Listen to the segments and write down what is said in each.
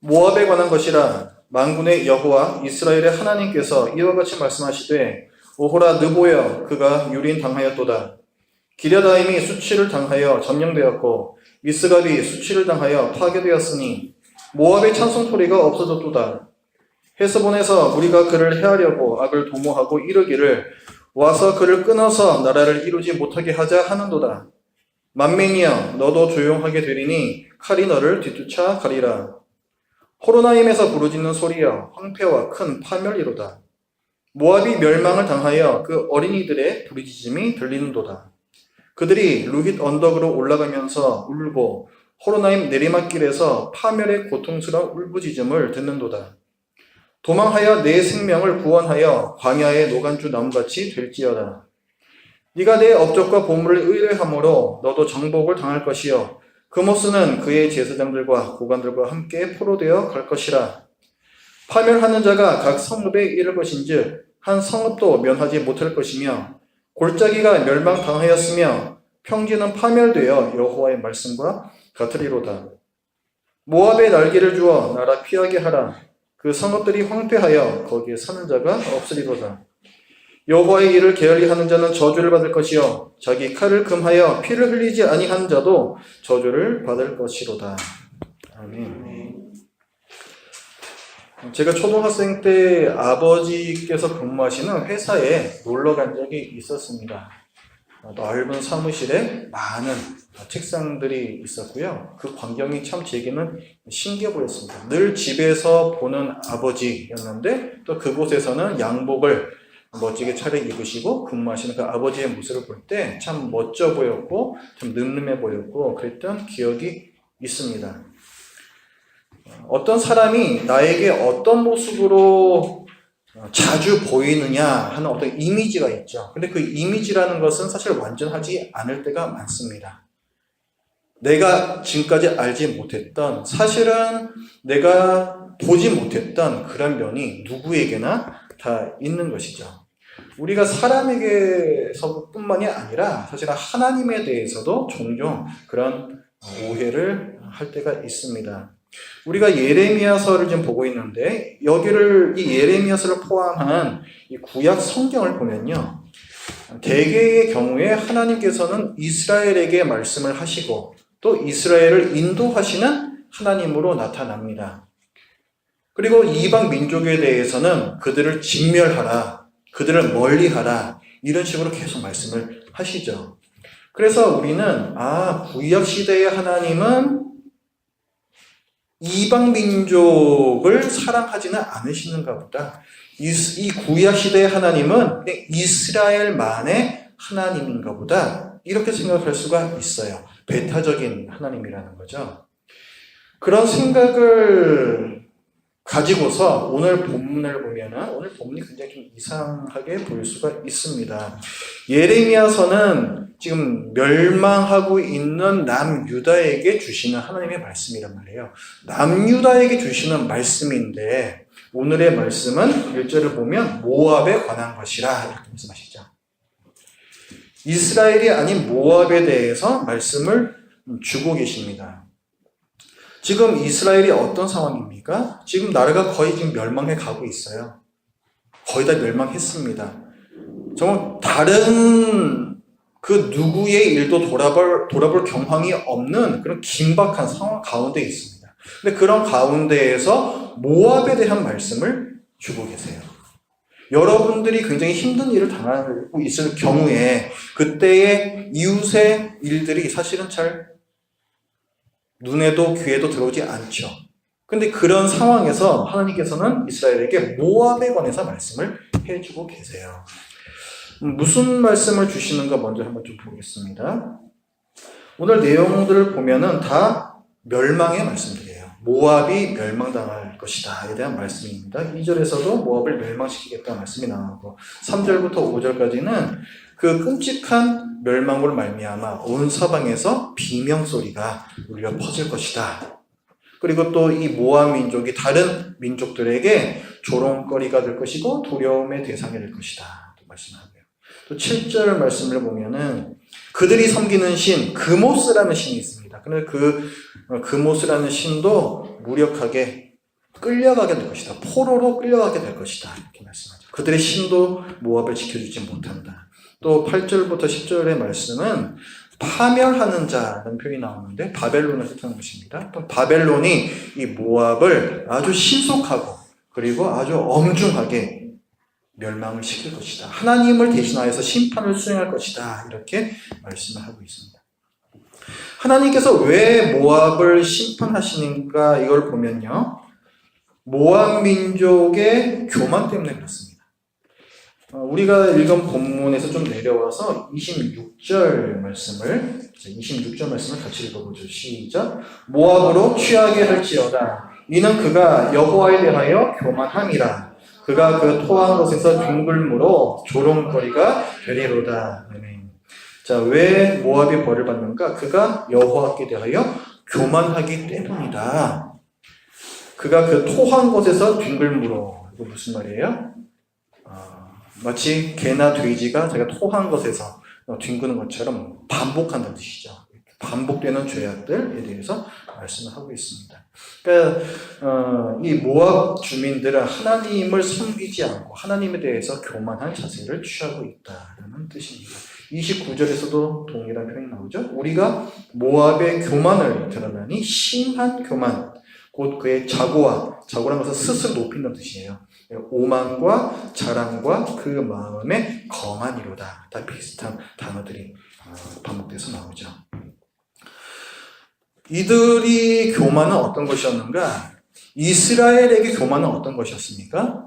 모압에 관한 것이라. 만군의 여호와 이스라엘의 하나님께서 이와 같이 말씀하시되 오호라 느보여 그가 유린당하였도다. 기랴다임이 수치를 당하여 점령되었고 미스갑이 수치를 당하여 파괴되었으니 모압의 찬송소리가 없어졌도다. 헤스본에서 우리가 그를 해하려고 악을 도모하고 이르기를 와서 그를 끊어서 나라를 이루지 못하게 하자 하는도다. 만민이여 너도 조용하게 되리니 칼이 너를 뒤쫓아 가리라. 호로나임에서 부르짖는 소리여 황폐와 큰 파멸이로다. 모압이 멸망을 당하여 그 어린이들의 부르짖음이 들리는도다. 그들이 루깃 언덕으로 올라가면서 울고 호로나임 내리막길에서 파멸의 고통스러운 울부짖음을 듣는도다. 도망하여 내 생명을 구원하여 광야의 노간주 나무같이 될지어다. 네가 내 업적과 보물을 의뢰함으로 너도 정복을 당할 것이요 그모스는 그의 제사장들과 고관들과 함께 포로되어 갈 것이라. 파멸하는 자가 각 성읍에 이를 것인즉 한 성읍도 면하지 못할 것이며 골짜기가 멸망당하였으며 평지는 파멸되어 여호와의 말씀과 같으리로다. 모압의 날개를 주어 나라 피하게 하라. 그 성읍들이 황폐하여 거기에 사는 자가 없으리로다. 여호와의 일을 게을리 하는 자는 저주를 받을 것이요 자기 칼을 금하여 피를 흘리지 아니하는 자도 저주를 받을 것이로다. 아멘. 제가 초등학생 때 아버지께서 근무하시는 회사에 놀러 간 적이 있었습니다. 넓은 사무실에 많은 책상들이 있었고요. 그 광경이 참 제게는 신기해 보였습니다. 늘 집에서 보는 아버지였는데 또 그곳에서는 양복을 멋지게 차려입으시고 근무하시는 그 아버지의 모습을 볼 때 참 멋져 보였고 참 늠름해 보였고 그랬던 기억이 있습니다. 어떤 사람이 나에게 어떤 모습으로 자주 보이느냐 하는 어떤 이미지가 있죠. 근데 그 이미지라는 것은 사실 완전하지 않을 때가 많습니다. 내가 지금까지 알지 못했던, 사실은 내가 보지 못했던 그런 면이 누구에게나 다 있는 것이죠. 우리가 사람에게서 뿐만이 아니라 사실 하나님에 대해서도 종종 그런 오해를 할 때가 있습니다. 우리가 예레미야서를 지금 보고 있는데 여기를 이 예레미야서를 포함한 이 구약 성경을 보면요. 대개의 경우에 하나님께서는 이스라엘에게 말씀을 하시고 또 이스라엘을 인도하시는 하나님으로 나타납니다. 그리고 이방 민족에 대해서는 그들을 진멸하라, 그들을 멀리하라 이런 식으로 계속 말씀을 하시죠. 그래서 우리는 구약 시대의 하나님은 이방 민족을 사랑하지는 않으시는가 보다. 이 구약 시대의 하나님은 그냥 이스라엘만의 하나님인가 보다. 이렇게 생각할 수가 있어요. 배타적인 하나님이라는 거죠. 그런 생각을 가지고서 오늘 본문을 보면은 오늘 본문이 굉장히 좀 이상하게 보일 수가 있습니다. 예레미야서는 지금 멸망하고 있는 남유다에게 주시는 하나님의 말씀이란 말이에요. 남유다에게 주시는 말씀인데 오늘의 말씀은 1절을 보면 모압에 관한 것이라 이렇게 말씀하시죠. 이스라엘이 아닌 모압에 대해서 말씀을 주고 계십니다. 지금 이스라엘이 어떤 상황입니까? 지금 나라가 거의 지금 멸망해 가고 있어요. 거의 다 멸망했습니다. 정말 다른 그 누구의 일도 돌아볼 경황이 없는 그런 긴박한 상황 가운데 있습니다. 근데 그런 가운데에서 모압에 대한 말씀을 주고 계세요. 여러분들이 굉장히 힘든 일을 당하고 있을 경우에 그때의 이웃의 일들이 사실은 잘 눈에도 귀에도 들어오지 않죠. 근데 그런 상황에서 하나님께서는 이스라엘에게 모압에 관해서 말씀을 해주고 계세요. 무슨 말씀을 주시는가 먼저 한번 좀 보겠습니다. 오늘 내용들을 보면은 다 멸망의 말씀들이에요. 모압이 멸망당할 것이다에 대한 말씀입니다. 2절에서도 모압을 멸망시키겠다는 말씀이 나오고 3절부터 5절까지는 그 끔찍한 멸망으로 말미암아 온 사방에서 비명소리가 울려 퍼질 것이다. 그리고 또 이 모압 민족이 다른 민족들에게 조롱거리가 될 것이고 두려움의 대상이 될 것이다. 또 말씀하고요. 또 7절 말씀을 보면은 그들이 섬기는 신 그모스라는 신이 있습니다. 근데 그 그모스라는 신도 무력하게 끌려가게 될 것이다. 포로로 끌려가게 될 것이다. 이렇게 말씀하죠. 그들의 신도 모압을 지켜주지 못한다. 또 8절부터 10절의 말씀은 파멸하는 자라는 표현이 나오는데 바벨론을 뜻하는 것입니다. 또 바벨론이 이 모압을 아주 신속하고 그리고 아주 엄중하게 멸망을 시킬 것이다. 하나님을 대신하여서 심판을 수행할 것이다. 이렇게 말씀을 하고 있습니다. 하나님께서 왜 모압을 심판하시는가 이걸 보면요. 모압 민족의 교만 때문에 그렇습니다. 우리가 읽은 본문에서 좀 내려와서 26절 말씀을 같이 읽어보죠. 시작. 모압으로 취하게 할지어다. 이는 그가 여호와에 대하여 교만함이라. 그가 그 토한 곳에서 둥글므로 조롱거리가 되리로다. 아멘. 자, 왜 모압이 벌을 받는가? 그가 여호와께 대하여 교만하기 때문이다. 그가 그 토한 곳에서 둥글므로. 이거 무슨 말이에요? 마치 개나 돼지가 자기가 토한 것에서 뒹구는 것처럼 반복한다는 뜻이죠. 반복되는 죄악들에 대해서 말씀을 하고 있습니다. 그러니까 이 모압 주민들은 하나님을 섬기지 않고 하나님에 대해서 교만한 자세를 취하고 있다는 뜻입니다. 29절에서도 동일한 표현이 나오죠. 우리가 모압의 교만을 드러나니 심한 교만, 곧 그의 자고라는 것은 스스로 높인다는 뜻이에요. 오만과 자랑과 그 마음의 거만이로다. 다 비슷한 단어들이 반복돼서 나오죠. 이들이 교만은 어떤 것이었는가? 이스라엘에게 교만은 어떤 것이었습니까?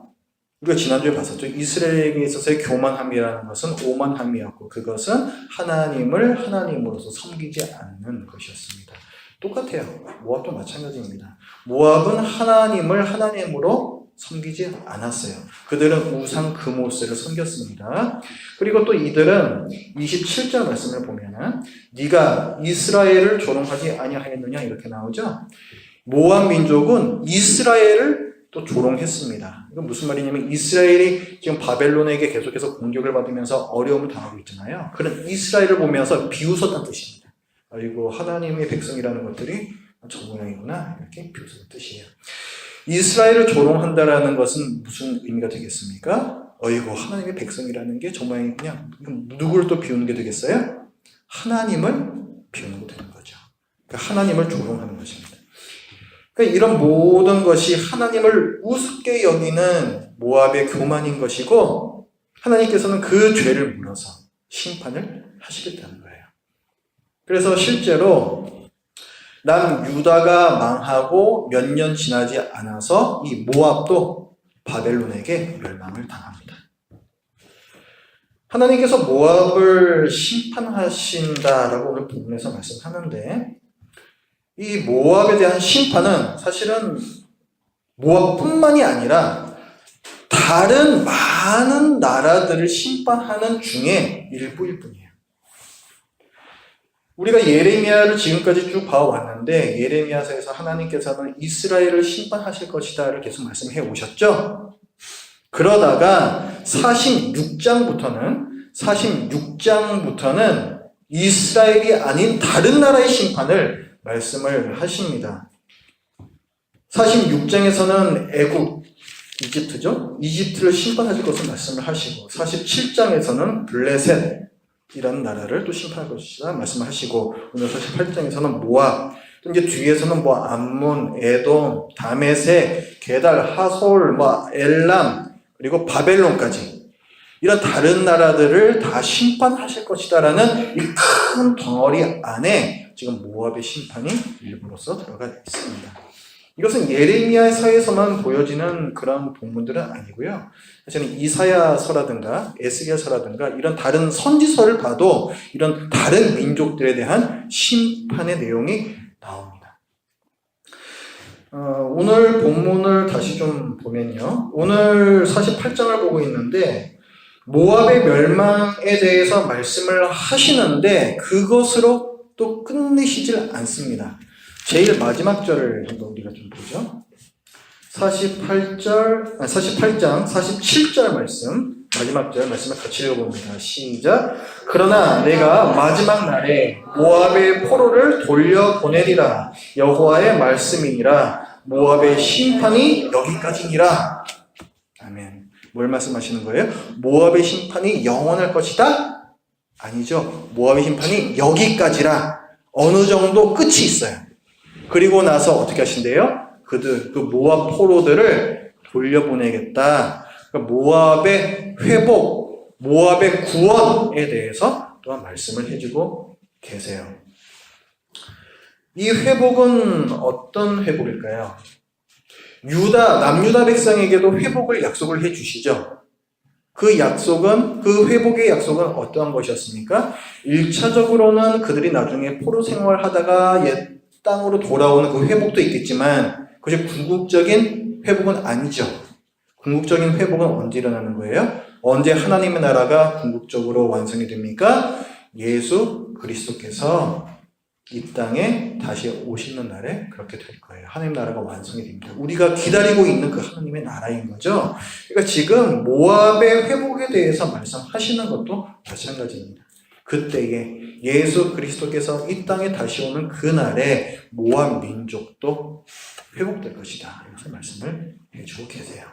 우리가 지난주에 봤었죠. 이스라엘에게 있어서의 교만함이라는 것은 오만함이었고 그것은 하나님을 하나님으로서 섬기지 않는 것이었습니다. 똑같아요. 모압도 마찬가지입니다. 모압은 하나님을 하나님으로 섬기지 않았어요. 그들은 우상 그모스를 섬겼습니다. 그리고 또 이들은 27절 말씀을 보면은 네가 이스라엘을 조롱하지 아니하였느냐 이렇게 나오죠. 모압 민족은 이스라엘을 또 조롱했습니다. 이건 무슨 말이냐면 이스라엘이 지금 바벨론에게 계속해서 공격을 받으면서 어려움을 당하고 있잖아요. 그런 이스라엘을 보면서 비웃었다는 뜻입니다. 그리고 하나님의 백성이라는 것들이 저 모양이구나 이렇게 비웃었다는 뜻이에요. 이스라엘을 조롱한다라는 것은 무슨 의미가 되겠습니까? 어이구 하나님의 백성이라는 게 저 모양이구나. 누구를 또 비우는 게 되겠어요? 하나님을 비우는 게 되는 거죠. 그러니까 하나님을 조롱하는 것입니다. 그러니까 이런 모든 것이 하나님을 우습게 여기는 모압의 교만인 것이고 하나님께서는 그 죄를 물어서 심판을 하시겠다는 거예요. 그래서 실제로 남유다가 망하고 몇 년 지나지 않아서 이 모압도 바벨론에게 멸망을 당합니다. 하나님께서 모압을 심판하신다라고 오늘 본문에서 말씀하는데 이 모압에 대한 심판은 사실은 모압뿐만이 아니라 다른 많은 나라들을 심판하는 중에 일부일 뿐이에요. 우리가 예레미야를 지금까지 쭉 봐왔는데 예레미야서에서 하나님께서는 이스라엘을 심판하실 것이다를 계속 말씀해 오셨죠. 그러다가 46장부터는 이스라엘이 아닌 다른 나라의 심판을 말씀을 하십니다. 46장에서는 애국, 이집트죠. 이집트를 심판하실 것을 말씀을 하시고 47장에서는 블레셋 이라는 나라를 또 심판할 것이다 말씀을 하시고 오늘 48장에서는 모압 또 이제 뒤에서는 암몬, 에돔, 다메섹, 게달, 하솔, 엘람 그리고 바벨론까지 이런 다른 나라들을 다 심판하실 것이다라는 이 큰 덩어리 안에 지금 모압의 심판이 일부로서 들어가 있습니다. 이것은 예레미야서에서만 보여지는 그런 본문들은 아니고요. 사실은 이사야서라든가 에스겔서라든가 이런 다른 선지서를 봐도 이런 다른 민족들에 대한 심판의 내용이 나옵니다. 오늘 본문을 다시 좀 보면요. 오늘 48장을 보고 있는데 모압의 멸망에 대해서 말씀을 하시는데 그것으로 또 끝내시질 않습니다. 제일 마지막 절을 한번 우리가 좀 보죠. 48장 47절 말씀, 마지막 절 말씀을 같이 읽어봅니다. 시작. 그러나 내가 마지막 날에 모압의 포로를 돌려보내리라. 여호와의 말씀이니라. 모압의 심판이 여기까지니라. 아멘. 뭘 말씀하시는 거예요? 모압의 심판이 영원할 것이다? 아니죠. 모압의 심판이 여기까지라. 어느 정도 끝이 있어요. 그리고 나서 어떻게 하신대요? 그 모압 포로들을 돌려보내겠다. 그러니까 모압의 회복, 모압의 구원에 대해서 또한 말씀을 해주고 계세요. 이 회복은 어떤 회복일까요? 남유다 백성에게도 회복을 약속을 해주시죠. 그 회복의 약속은 어떠한 것이었습니까? 1차적으로는 그들이 나중에 포로 생활하다가 옛 땅으로 돌아오는 그 회복도 있겠지만, 그것이 궁극적인 회복은 아니죠. 궁극적인 회복은 언제 일어나는 거예요? 언제 하나님의 나라가 궁극적으로 완성이 됩니까? 예수 그리스도께서 이 땅에 다시 오시는 날에 그렇게 될 거예요. 하나님 나라가 완성이 됩니다. 우리가 기다리고 있는 그 하나님의 나라인 거죠. 그러니까 지금 모압의 회복에 대해서 말씀하시는 것도 마찬가지입니다. 그때에 예수 그리스도께서 이 땅에 다시 오는 그날에 모압 민족도 회복될 것이다. 이것을 말씀을 해주고 계세요.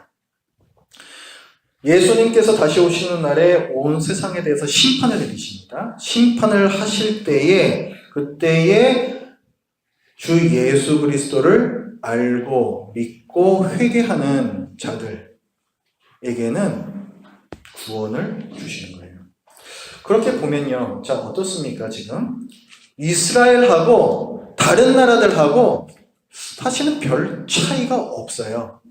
예수님께서 다시 오시는 날에 온 세상에 대해서 심판을 내리십니다. 심판을 하실 때에 그때에 주 예수 그리스도를 알고 믿고 회개하는 자들에게는 구원을 주시는 거예요. 그렇게 보면요. 자, 어떻습니까, 지금? 이스라엘하고 다른 나라들하고 사실은 별 차이가 없어요.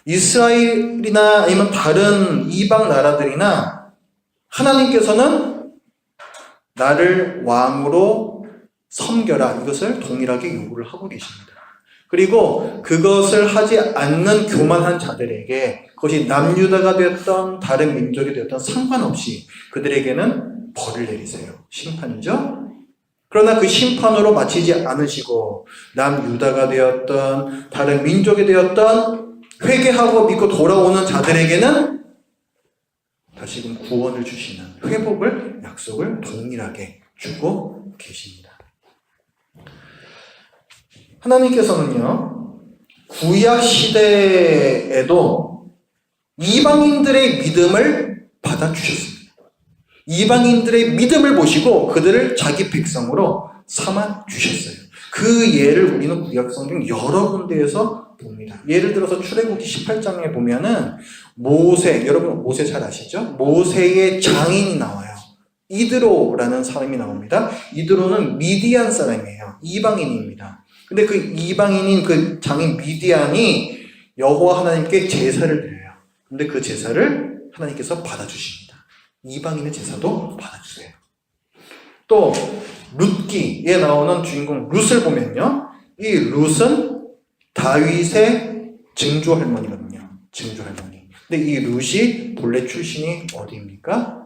이스라엘이나 아니면 다른 이방 나라들이나 하나님께서는 나를 왕으로 섬겨라. 이것을 동일하게 요구를 하고 계십니다. 그리고 그것을 하지 않는 교만한 자들에게 그것이 남유다가 되었던 다른 민족이 되었던 상관없이 그들에게는 벌을 내리세요. 심판이죠. 그러나 그 심판으로 마치지 않으시고 남유다가 되었던 다른 민족이 되었던 회개하고 믿고 돌아오는 자들에게는 다시금 구원을 주시는 회복을 약속을 동일하게 주고 계십니다. 하나님께서는요, 구약 시대에도 이방인들의 믿음을 받아주셨습니다. 이방인들의 믿음을 보시고 그들을 자기 백성으로 삼아 주셨어요. 그 예를 우리는 구약 성경 여러 군데에서 봅니다. 예를 들어서 출애굽기 18장에 보면은 여러분 모세 잘 아시죠? 모세의 장인이 나와요. 이드로라는 사람이 나옵니다. 이드로는 미디안 사람이에요. 이방인입니다. 근데 그 이방인인 그 장인 미디안이 여호와 하나님께 제사를 드려요. 근데 그 제사를 하나님께서 받아주십니다. 이방인의 제사도 받아주세요. 또 룻기에 나오는 주인공 룻을 보면요, 이 룻은 다윗의 증조 할머니거든요. 증조 할머니. 근데 이 룻이 본래 출신이 어디입니까?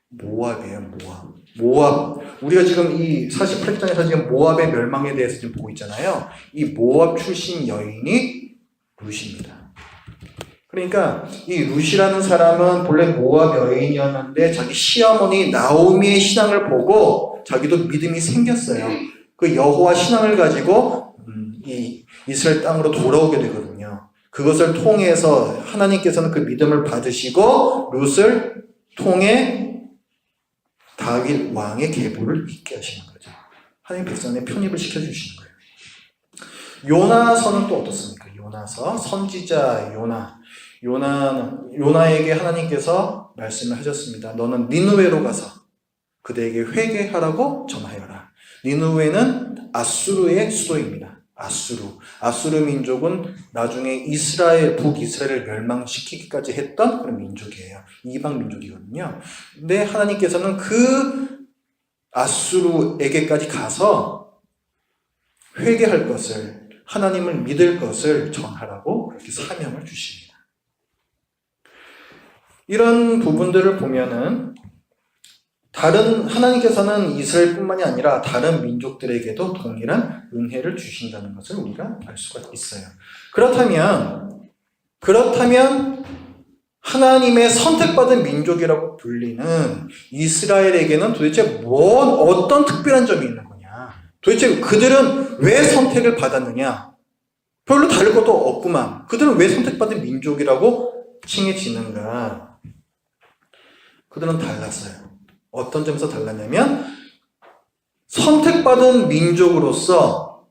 모압이에요. 모압. 우리가 지금 이 48장에서 지금 모압의 멸망에 대해서 지금 보고 있잖아요. 이 모압 출신 여인이 룻입니다. 그러니까 이 룻이라는 사람은 본래 모압 여인이었는데 자기 시어머니 나오미의 신앙을 보고 자기도 믿음이 생겼어요. 그 여호와 신앙을 가지고 이 이스라엘 땅으로 돌아오게 되거든요. 그것을 통해서 하나님께서는 그 믿음을 받으시고 룻을 통해 다윗 왕의 계보를 잇게 하시는 거죠. 하나님 백성의 편입을 시켜주시는 거예요. 요나서는 또 어떻습니까? 요나서, 선지자 요나에게 하나님께서 말씀을 하셨습니다. 너는 니느웨로 가서 그대에게 회개하라고 전하여라. 니느웨는 아수르의 수도입니다. 아수르 민족은 나중에 북이스라엘을 멸망시키기까지 했던 그런 민족이에요. 이방 민족이거든요. 근데 하나님께서는 그 아수르에게까지 가서 회개할 것을, 하나님을 믿을 것을 전하라고 그렇게 사명을 주십니다. 이런 부분들을 보면은 하나님께서는 이스라엘뿐만이 아니라 다른 민족들에게도 동일한 은혜를 주신다는 것을 우리가 알 수가 있어요. 그렇다면 하나님의 선택받은 민족이라고 불리는 이스라엘에게는 도대체 어떤 특별한 점이 있는 거냐? 도대체 그들은 왜 선택을 받았느냐? 별로 다를 것도 없구만. 그들은 왜 선택받은 민족이라고 칭해지는가? 그들은 달랐어요. 어떤 점에서 달랐냐면 선택받은 민족으로서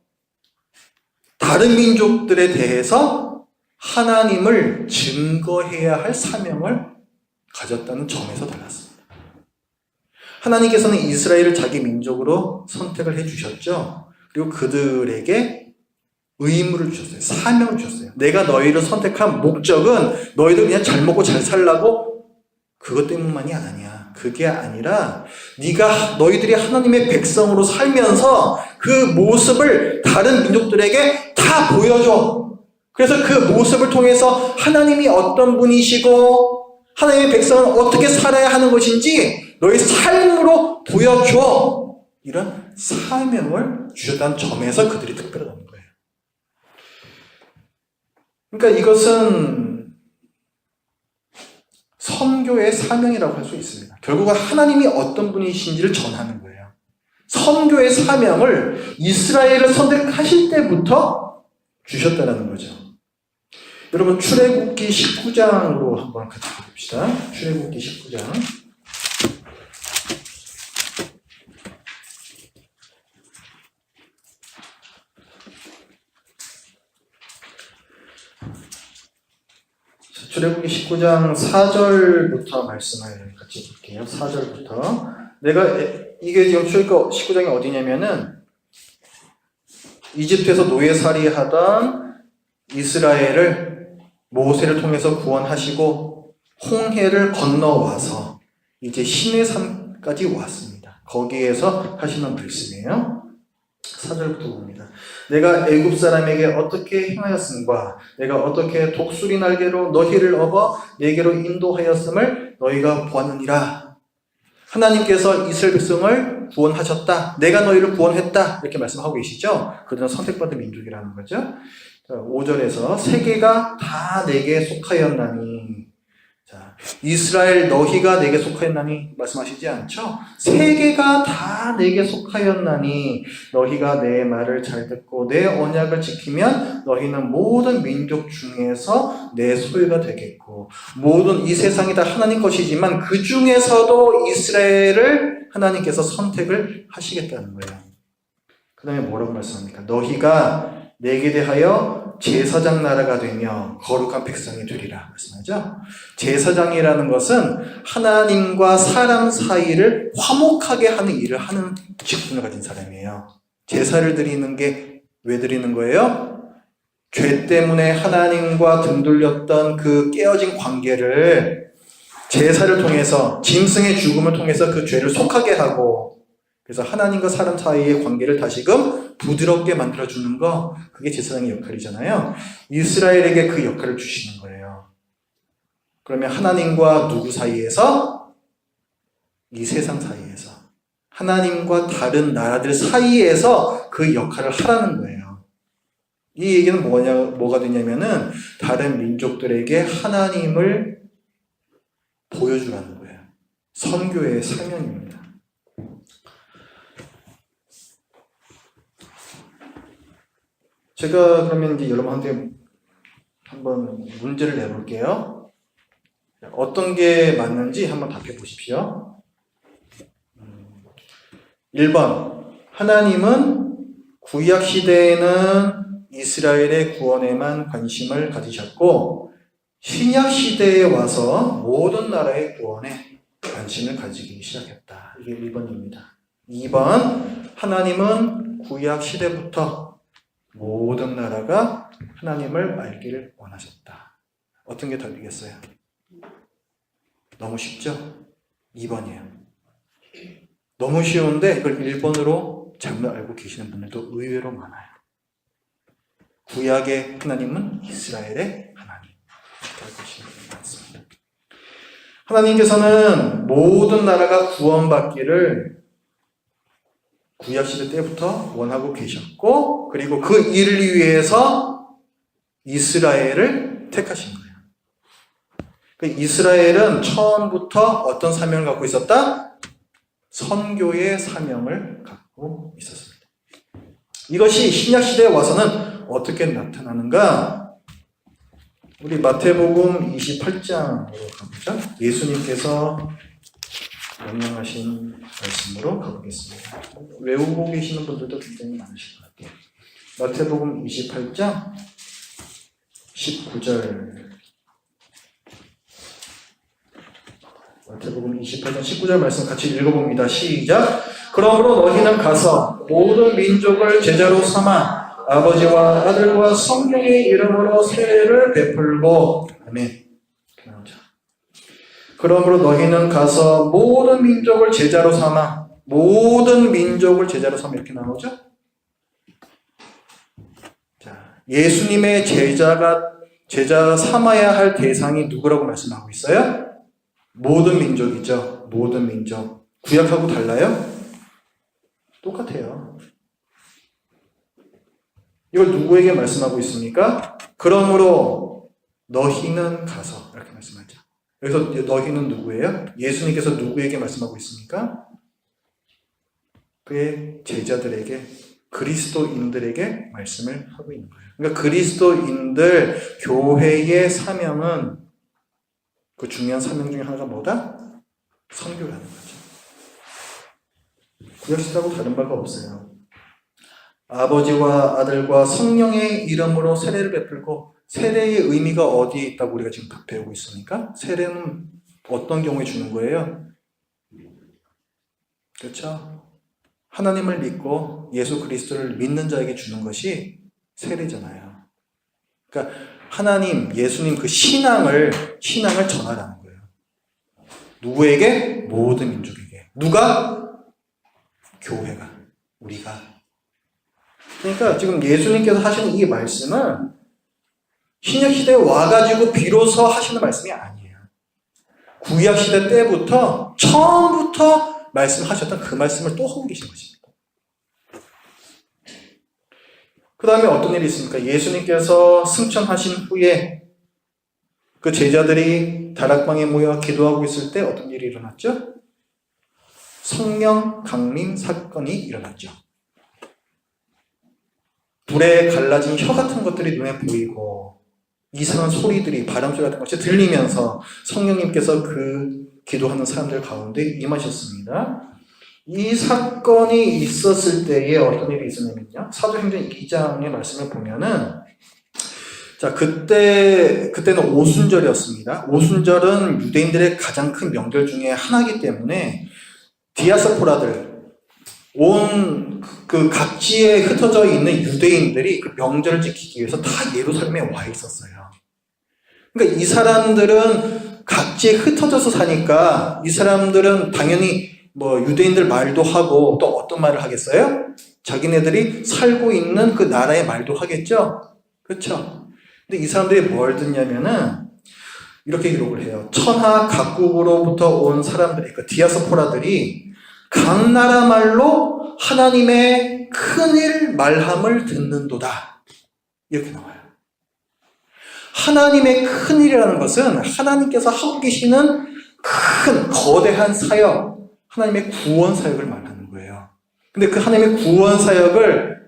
다른 민족들에 대해서 하나님을 증거해야 할 사명을 가졌다는 점에서 달랐습니다. 하나님께서는 이스라엘을 자기 민족으로 선택을 해주셨죠. 그리고 그들에게 의무를 주셨어요. 사명을 주셨어요. 내가 너희를 선택한 목적은 너희들 그냥 잘 먹고 잘 살라고 그것 때문만이 아니야. 그게 아니라 너희들이 하나님의 백성으로 살면서 그 모습을 다른 민족들에게 다 보여줘. 그래서 그 모습을 통해서 하나님이 어떤 분이시고 하나님의 백성은 어떻게 살아야 하는 것인지 너희 삶으로 보여줘. 이런 사명을 주셨다는 점에서 그들이 특별하다는 거예요. 그러니까 이것은 선교의 사명이라고 할 수 있습니다. 결국은 하나님이 어떤 분이신지를 전하는 거예요. 선교의 사명을 이스라엘을 선택하실 때부터 주셨다는 거죠. 여러분 출애굽기 19장으로 한번 같이 봅시다. 출애굽기 19장. 출애굽기 19장 4절부터 말씀을 같이 볼게요. 4절부터. 이게 지금 출애굽기 19장이 어디냐면은 이집트에서 노예살이 하던 이스라엘을 모세를 통해서 구원하시고 홍해를 건너와서 이제 시내산까지 왔습니다. 거기에서 하시는 말씀이에요. 4절부터 봅니다. 내가 애굽 사람에게 어떻게 행하였음과 내가 어떻게 독수리 날개로 너희를 업어 내게로 인도하였음을 너희가 보았느니라. 하나님께서 이스라엘 백성을 구원하셨다. 내가 너희를 구원했다. 이렇게 말씀하고 계시죠. 그들은 선택받은 민족이라는 거죠. 5절에서 세계가 다 내게 속하였나니. 자, 이스라엘 너희가 내게 속하였나니 말씀하시지 않죠? 세계가 다 내게 속하였나니 너희가 내 말을 잘 듣고 내 언약을 지키면 너희는 모든 민족 중에서 내 소유가 되겠고 모든 이 세상이 다 하나님 것이지만 그 중에서도 이스라엘을 하나님께서 선택을 하시겠다는 거예요. 그 다음에 뭐라고 말씀합니까? 너희가 내게 대하여 제사장 나라가 되며 거룩한 백성이 되리라 말씀하죠. 제사장이라는 것은 하나님과 사람 사이를 화목하게 하는 일을 하는 직분을 가진 사람이에요. 제사를 드리는 게 왜 드리는 거예요? 죄 때문에 하나님과 등돌렸던 그 깨어진 관계를 제사를 통해서 짐승의 죽음을 통해서 그 죄를 속하게 하고 그래서 하나님과 사람 사이의 관계를 다시금 부드럽게 만들어주는 거 그게 제사장의 역할이잖아요. 이스라엘에게 그 역할을 주시는 거예요. 그러면 하나님과 누구 사이에서? 이 세상 사이에서 하나님과 다른 나라들 사이에서 그 역할을 하라는 거예요. 이 얘기는 뭐가 되냐면은 다른 민족들에게 하나님을 보여주라는 거예요. 선교의 사명입니다. 제가 그러면 이제 여러분한테 한번 문제를 내볼게요. 어떤 게 맞는지 한번 답해 보십시오. 1번. 하나님은 구약 시대에는 이스라엘의 구원에만 관심을 가지셨고 신약 시대에 와서 모든 나라의 구원에 관심을 가지기 시작했다. 이게 1번입니다. 2번. 하나님은 구약 시대부터 모든 나라가 하나님을 알기를 원하셨다. 어떤 게 답이겠어요? 너무 쉽죠? 2번이에요. 너무 쉬운데 이걸 1번으로 잘못 알고 계시는 분들도 의외로 많아요. 구약의 하나님은 이스라엘의 하나님. 알고 계시는 분들 많습니다. 하나님께서는 모든 나라가 구원받기를 구약시대 때부터 원하고 계셨고 그리고 그 일을 위해서 이스라엘을 택하신 거예요. 이스라엘은 처음부터 어떤 사명을 갖고 있었다? 선교의 사명을 갖고 있었습니다. 이것이 신약시대에 와서는 어떻게 나타나는가? 우리 마태복음 28장으로 가보죠. 예수님께서 명령하신 말씀으로 가보겠습니다. 외우고 계시는 분들도 굉장히 많으실 것 같아요. 마태복음 28장 19절. 마태복음 28장 19절 말씀 같이 읽어봅니다. 시작. 그러므로 너희는 가서 모든 민족을 제자로 삼아 아버지와 아들과 성령의 이름으로 세례를 베풀고. 아멘. 그러므로 너희는 가서 모든 민족을 제자로 삼아, 모든 민족을 제자로 삼아, 이렇게 나오죠? 자, 예수님의 제자 삼아야 할 대상이 누구라고 말씀하고 있어요? 모든 민족이죠. 모든 민족. 구약하고 달라요? 똑같아요. 이걸 누구에게 말씀하고 있습니까? 그러므로 너희는 가서, 이렇게 말씀하죠. 여기서 너희는 누구예요? 예수님께서 누구에게 말씀하고 있습니까? 그의 제자들에게, 그리스도인들에게 말씀을 하고 있는 거예요. 그러니까 그리스도인들 교회의 사명은, 그 중요한 사명 중에 하나가 뭐다? 선교라는 거죠. 구약시대하고 다른 바가 없어요. 아버지와 아들과 성령의 이름으로 세례를 베풀고, 세례의 의미가 어디에 있다고 우리가 지금 배우고 있습니까? 세례는 어떤 경우에 주는 거예요? 그렇죠? 하나님을 믿고 예수 그리스도를 믿는 자에게 주는 것이 세례잖아요. 그러니까 하나님, 예수님 그 신앙을 전하라는 거예요. 누구에게? 모든 민족에게. 누가? 교회가. 우리가. 그러니까 지금 예수님께서 하시는 이 말씀은 신약시대에 와가지고 비로소 하시는 말씀이 아니에요. 구약시대 때부터 처음부터 말씀하셨던 그 말씀을 또 하고 계신 것입니다. 그 다음에 어떤 일이 있습니까? 예수님께서 승천하신 후에 그 제자들이 다락방에 모여 기도하고 있을 때 어떤 일이 일어났죠? 성령 강림 사건이 일어났죠. 불에 갈라진 혀 같은 것들이 눈에 보이고 이상한 소리들이, 바람소리 같은 것이 들리면서 성령님께서 그 기도하는 사람들 가운데 임하셨습니다. 이 사건이 있었을 때에 어떤 일이 있었냐면요. 사도행전 2장의 말씀을 보면은, 자, 그때는 오순절이었습니다. 오순절은 유대인들의 가장 큰 명절 중에 하나이기 때문에 디아스포라들, 온 그 각지에 흩어져 있는 유대인들이 그 명절을 지키기 위해서 다 예루살렘에 와 있었어요. 그러니까 이 사람들은 각지에 흩어져서 사니까 이 사람들은 당연히 뭐 유대인들 말도 하고 또 어떤 말을 하겠어요? 자기네들이 살고 있는 그 나라의 말도 하겠죠? 그렇죠? 근데 이 사람들이 뭘 듣냐면은 이렇게 기록을 해요. 천하 각국으로부터 온 사람들, 그러니까 디아스포라들이 각 나라 말로 하나님의 큰일 말함을 듣는도다. 이렇게 나와요. 하나님의 큰일이라는 것은 하나님께서 하고 계시는 큰 거대한 사역, 하나님의 구원 사역을 말하는 거예요. 근데 그 하나님의 구원 사역을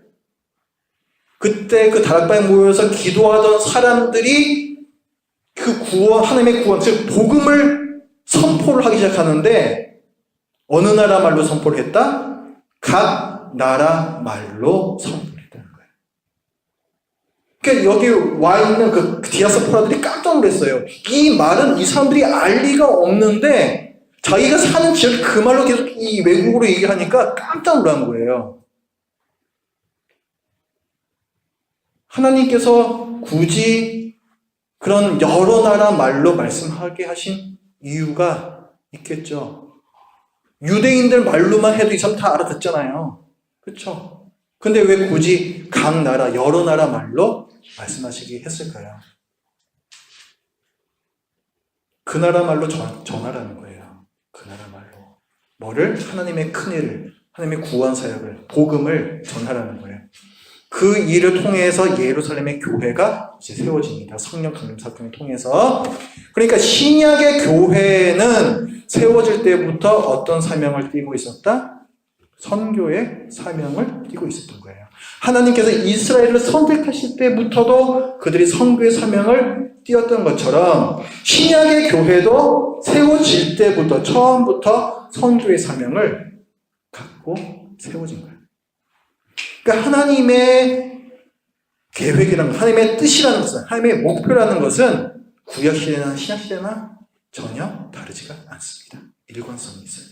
그때 그 다락방에 모여서 기도하던 사람들이 그 구원, 하나님의 구원, 즉 복음을 선포를 하기 시작하는데 어느 나라 말로 선포를 했다? 각 나라 말로 선포를 했다는 거예요. 그러니까 여기 와 있는 그 디아스포라들이 깜짝 놀랐어요. 이 말은 이 사람들이 알 리가 없는데 자기가 사는 지역 그 말로 계속 이 외국어로 얘기하니까 깜짝 놀란 거예요. 하나님께서 굳이 그런 여러 나라 말로 말씀하게 하신 이유가 있겠죠. 유대인들 말로만 해도 이 사람 다 알아듣잖아요. 그렇죠? 근데 왜 굳이 각 나라, 여러 나라 말로 말씀하시게 했을까요? 그 나라 말로 전하라는 거예요. 그 나라 말로. 뭐를? 하나님의 큰일을, 하나님의 구원 사역을, 복음을 전하라는 거예요. 그 일을 통해서 예루살렘의 교회가 이제 세워집니다. 성령 강림 사건을 통해서. 그러니까 신약의 교회는 세워질 때부터 어떤 사명을 띠고 있었다? 선교의 사명을 띠고 있었던 거예요. 하나님께서 이스라엘을 선택하실 때부터도 그들이 선교의 사명을 띄었던 것처럼 신약의 교회도 세워질 때부터 처음부터 선교의 사명을 갖고 세워진 거예요. 그러니까 하나님의 계획이라는 것, 하나님의 뜻이라는 것은, 하나님의 목표라는 것은 구약시대나 신약시대나 전혀 다르지가 않습니다. 일관성이 있어요.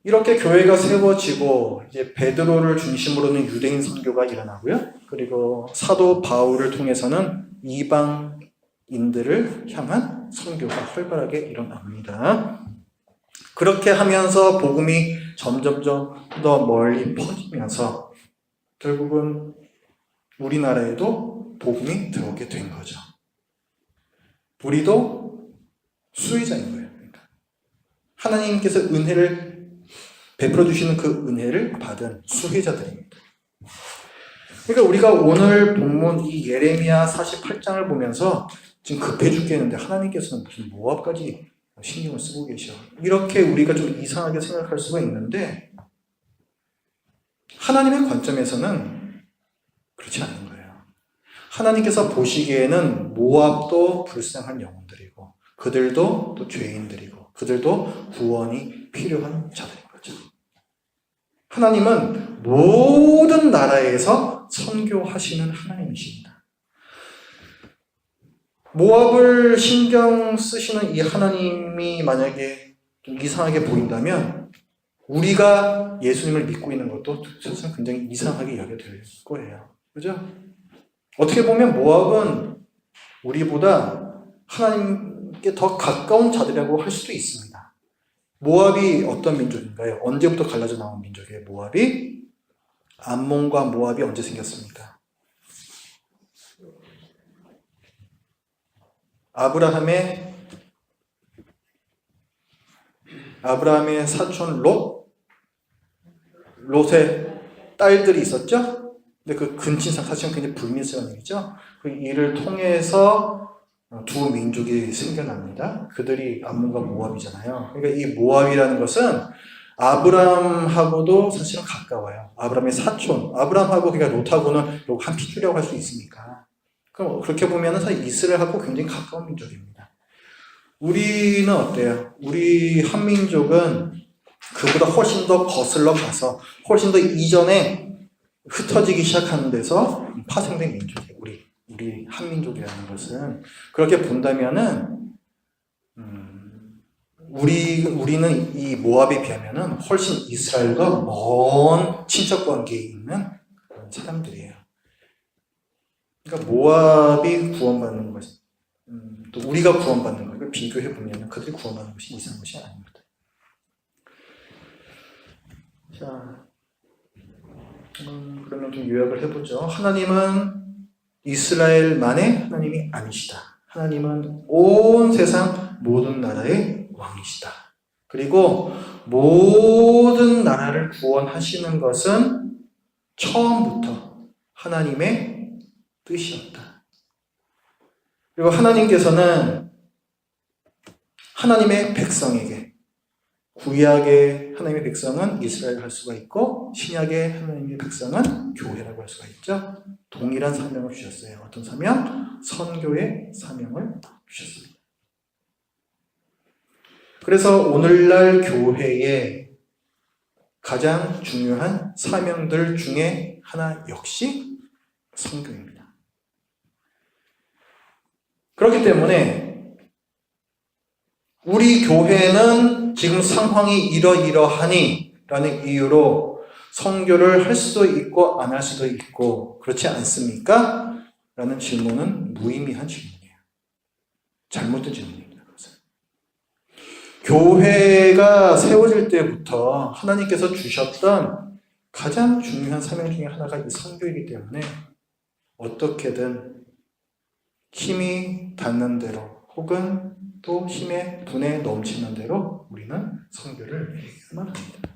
이렇게 교회가 세워지고 이제 베드로를 중심으로는 유대인 선교가 일어나고요. 그리고 사도 바울을 통해서는 이방인들을 향한 선교가 활발하게 일어납니다. 그렇게 하면서 복음이 점점점 더 멀리 퍼지면서 결국은 우리나라에도 복음이 들어오게 된 거죠. 우리도 수혜자인 거예요. 그러니까 하나님께서 은혜를 베풀어 주시는 그 은혜를 받은 수혜자들입니다. 그러니까 우리가 오늘 본문 이 예레미야 48장을 보면서 지금 급해 죽겠는데 하나님께서는 무슨 모압까지 신경을 쓰고 계셔. 이렇게 우리가 좀 이상하게 생각할 수가 있는데 하나님의 관점에서는 그렇지 않은 거예요. 하나님께서 보시기에는 모압도 불쌍한 영혼들이고 그들도 또 죄인들이고 그들도 구원이 필요한 자들인 거죠. 하나님은 모든 나라에서 선교하시는 하나님이십니다. 모압을 신경 쓰시는 이 하나님이 만약에 좀 이상하게 보인다면 우리가 예수님을 믿고 있는 것도 사실은 굉장히 이상하게 여겨질 거예요. 그죠? 어떻게 보면 모압은 우리보다 하나님께 더 가까운 자들이라고 할 수도 있습니다. 모압이 어떤 민족인가요? 언제부터 갈라져 나온 민족이에요? 모압이? 암몬과 모압이 언제 생겼습니까? 아브라함의 사촌 롯의 딸들이 있었죠? 근데 그 근친상 사실은 굉장히 불미스러운 일이죠. 그 일을 통해서 두 민족이 생겨납니다. 그들이 암몬과 모압이잖아요. 그러니까 이 모압이라는 것은 아브람하고도 사실은 가까워요. 아브람의 사촌. 아브람하고 그러니까 롯하고는 한 핏줄이라고 할 수 있으니까. 그럼 그렇게 보면은 사실 이스라엘하고 굉장히 가까운 민족입니다. 우리는 어때요? 우리 한민족은 그보다 훨씬 더 거슬러 가서 훨씬 더 이전에 흩어지기 시작하는 데서 파생된 민족이에요. 우리 한민족이라는 것은 그렇게 본다면은 우리는 이 모압에 비하면은 훨씬 이스라엘과 먼 친척 관계에 있는 그런 사람들이에요. 그러니까 모압이 구원받는 것, 또 우리가 구원받는 것, 비교해 보면 그들이 구원받는 것이 이상한 것이 아닙니다. 자, 그러면 좀 요약을 해보죠. 하나님은 이스라엘만의 하나님이 아니시다. 하나님은 온 세상 모든 나라의 왕이시다. 그리고 모든 나라를 구원하시는 것은 처음부터 하나님의 뜻이었다. 그리고 하나님께서는 하나님의 백성에게 구약의 하나님의 백성은 이스라엘 할 수가 있고 신약의 하나님의 백성은 교회라고 할 수가 있죠. 동일한 사명을 주셨어요. 어떤 사명? 선교의 사명을 주셨습니다. 그래서 오늘날 교회의 가장 중요한 사명들 중에 하나 역시 선교입니다. 그렇기 때문에 우리 교회는 지금 상황이 이러이러하니 라는 이유로 선교를 할 수도 있고 안 할 수도 있고 그렇지 않습니까? 라는 질문은 무의미한 질문이에요. 잘못된 질문입니다. 그것은. 교회가 세워질 때부터 하나님께서 주셨던 가장 중요한 사명 중에 하나가 이 선교이기 때문에 어떻게든 힘이 닿는 대로 혹은 또 힘의 분에 넘치는 대로 우리는 선교를 해야만 합니다.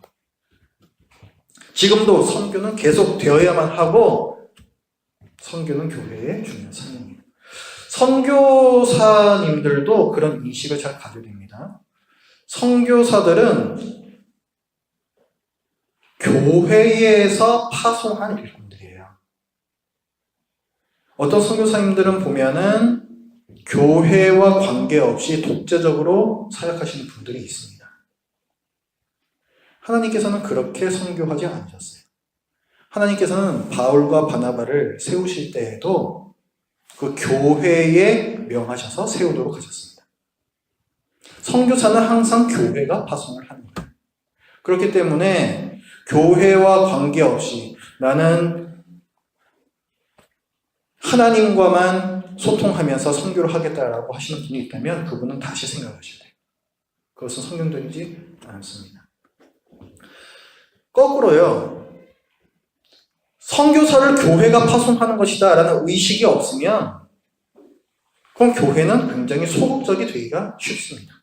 지금도 선교는 계속 되어야만 하고 선교는 교회의 중요한 사명이에요. 선교사님들도 그런 인식을 잘 가져야 됩니다. 선교사들은 교회에서 파송한 일꾼들이에요. 어떤 선교사님들은 보면은 교회와 관계없이 독재적으로 사역하시는 분들이 있습니다. 하나님께서는 그렇게 선교하지 않으셨어요. 하나님께서는 바울과 바나바를 세우실 때에도 그 교회에 명하셔서 세우도록 하셨습니다. 선교사는 항상 교회가 파송을 하는 거예요. 그렇기 때문에 교회와 관계없이 나는 하나님과만 소통하면서 선교를 하겠다라고 하시는 분이 있다면 그분은 다시 생각하셔야 돼요. 그것은 성경적이지 않습니다. 거꾸로요. 선교사를 교회가 파송하는 것이다 라는 의식이 없으면 그럼 교회는 굉장히 소극적이 되기가 쉽습니다.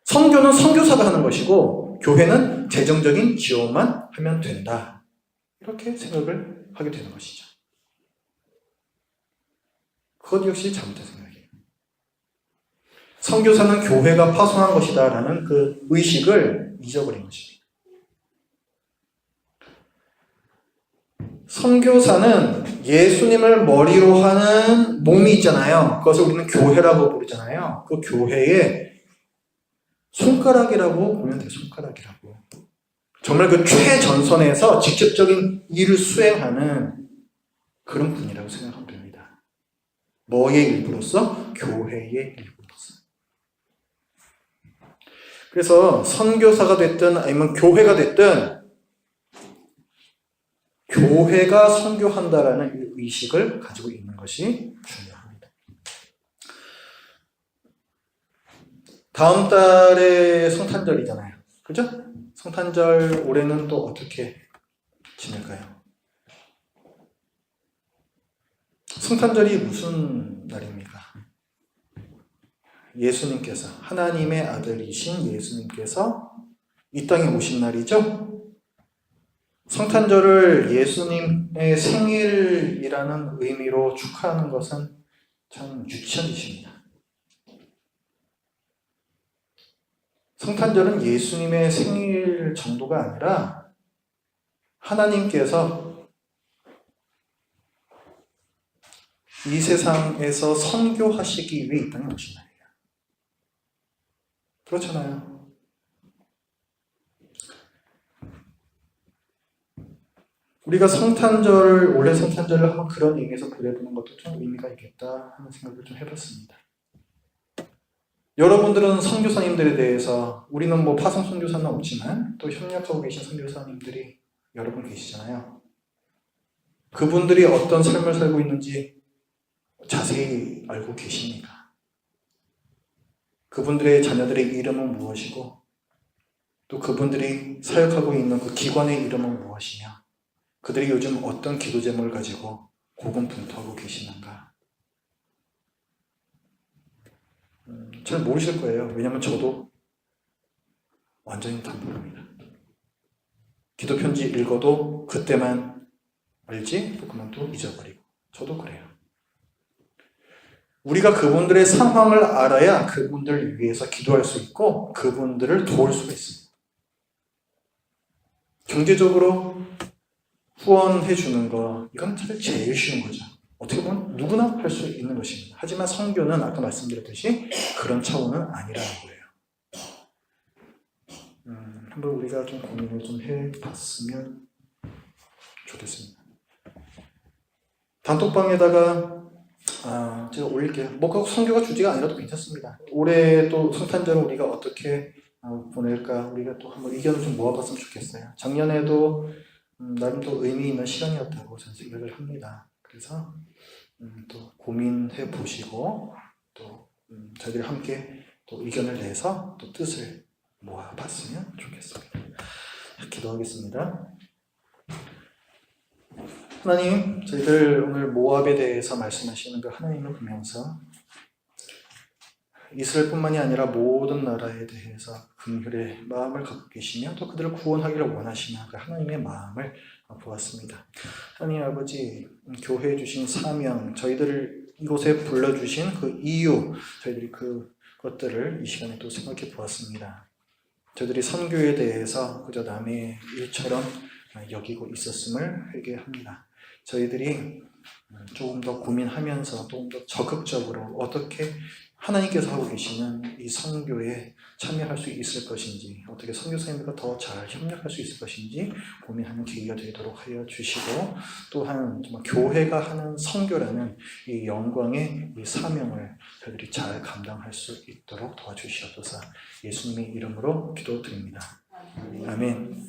선교는 선교사가 하는 것이고 교회는 재정적인 지원만 하면 된다. 이렇게 생각을 하게 되는 것이죠. 그것 역시 잘못된 생각이에요. 선교사는 교회가 파송한 것이다 라는 그 의식을 잊어버린 것입니다. 선교사는 예수님을 머리로 하는 몸이 있잖아요. 그것을 우리는 교회라고 부르잖아요. 그 교회의 손가락이라고 보면 돼요. 손가락이라고. 정말 그 최전선에서 직접적인 일을 수행하는 그런 분이라고 생각하면 됩니다. 뭐의 일부로서? 교회의 일부로서. 그래서 선교사가 됐든 아니면 교회가 됐든 교회가 선교한다라는 의식을 가지고 있는 것이 중요합니다. 다음 달에 성탄절이잖아요. 그죠? 성탄절 올해는 또 어떻게 지낼까요? 성탄절이 무슨 날입니까? 예수님께서, 하나님의 아들이신 예수님께서 이 땅에 오신 날이죠? 성탄절을 예수님의 생일이라는 의미로 축하하는 것은 참 유치한 짓입니다. 성탄절은 예수님의 생일 정도가 아니라 하나님께서 이 세상에서 선교하시기 위해 이 땅에 오신 날이에요. 그렇잖아요. 우리가 올해 성탄절을 한번 그런 의미에서 그려보는 것도 좀 의미가 있겠다 하는 생각을 좀 해봤습니다. 여러분들은 선교사님들에 대해서 우리는 뭐 파송 선교사는 없지만 또 협력하고 계신 선교사님들이 여러 분 계시잖아요. 그분들이 어떤 삶을 살고 있는지 자세히 알고 계십니까? 그분들의 자녀들의 이름은 무엇이고 또 그분들이 사역하고 있는 그 기관의 이름은 무엇이냐? 그들이 요즘 어떤 기도 제목을 가지고 고군분투하고 계시는가? 잘 모르실 거예요. 왜냐하면 저도 완전히 다 모릅니다. 기도 편지 읽어도 그때만 알지 또 그만 또 잊어버리고 저도 그래요. 우리가 그분들의 상황을 알아야 그분들을 위해서 기도할 수 있고 그분들을 도울 수가 있습니다. 경제적으로 후원해 주는 거 이건 사실 제일 쉬운 거죠. 어떻게 보면 누구나 할 수 있는 것입니다. 하지만 선교는 아까 말씀드렸듯이 그런 차원은 아니라는 거예요. 한번 우리가 좀 고민을 좀 해봤으면 좋겠습니다. 단톡방에다가 제가 올릴게요. 뭐 꼭 선교가 주제가 아니라도 괜찮습니다. 올해 또 성탄절을 우리가 어떻게 보낼까 우리가 또 한번 의견을 좀 모아봤으면 좋겠어요. 작년에도 나름 또 의미 있는 시간이었다고 저는 생각을 합니다. 그래서 또 고민해 보시고 또 저희들이 함께 또 의견을 내서 또 뜻을 모아봤으면 좋겠습니다. 기도하겠습니다. 하나님, 저희들 오늘 모압에 대해서 말씀하시는 그 하나님을 보면서 이스라엘뿐만이 아니라 모든 나라에 대해서 긍휼의 마음을 갖고 계시며 또 그들을 구원하기를 원하시는 그 하나님의 마음을 보았습니다. 하나님 아버지, 교회에 주신 사명, 저희들을 이곳에 불러주신 그 이유, 저희들이 그것들을 이 시간에 또 생각해 보았습니다. 저희들이 선교에 대해서 그저 남의 일처럼 여기고 있었음을 회개합니다. 저희들이 조금 더 고민하면서 조금 더 적극적으로 어떻게 하나님께서 하고 계시는 이 선교에 참여할 수 있을 것인지, 어떻게 선교사님들과 더 잘 협력할 수 있을 것인지 고민하는 기회가 되도록 하여 주시고, 또한 정말 교회가 하는 선교라는 이 영광의 이 사명을 저희들이 잘 감당할 수 있도록 도와주시옵소서. 예수님의 이름으로 기도드립니다. 아멘.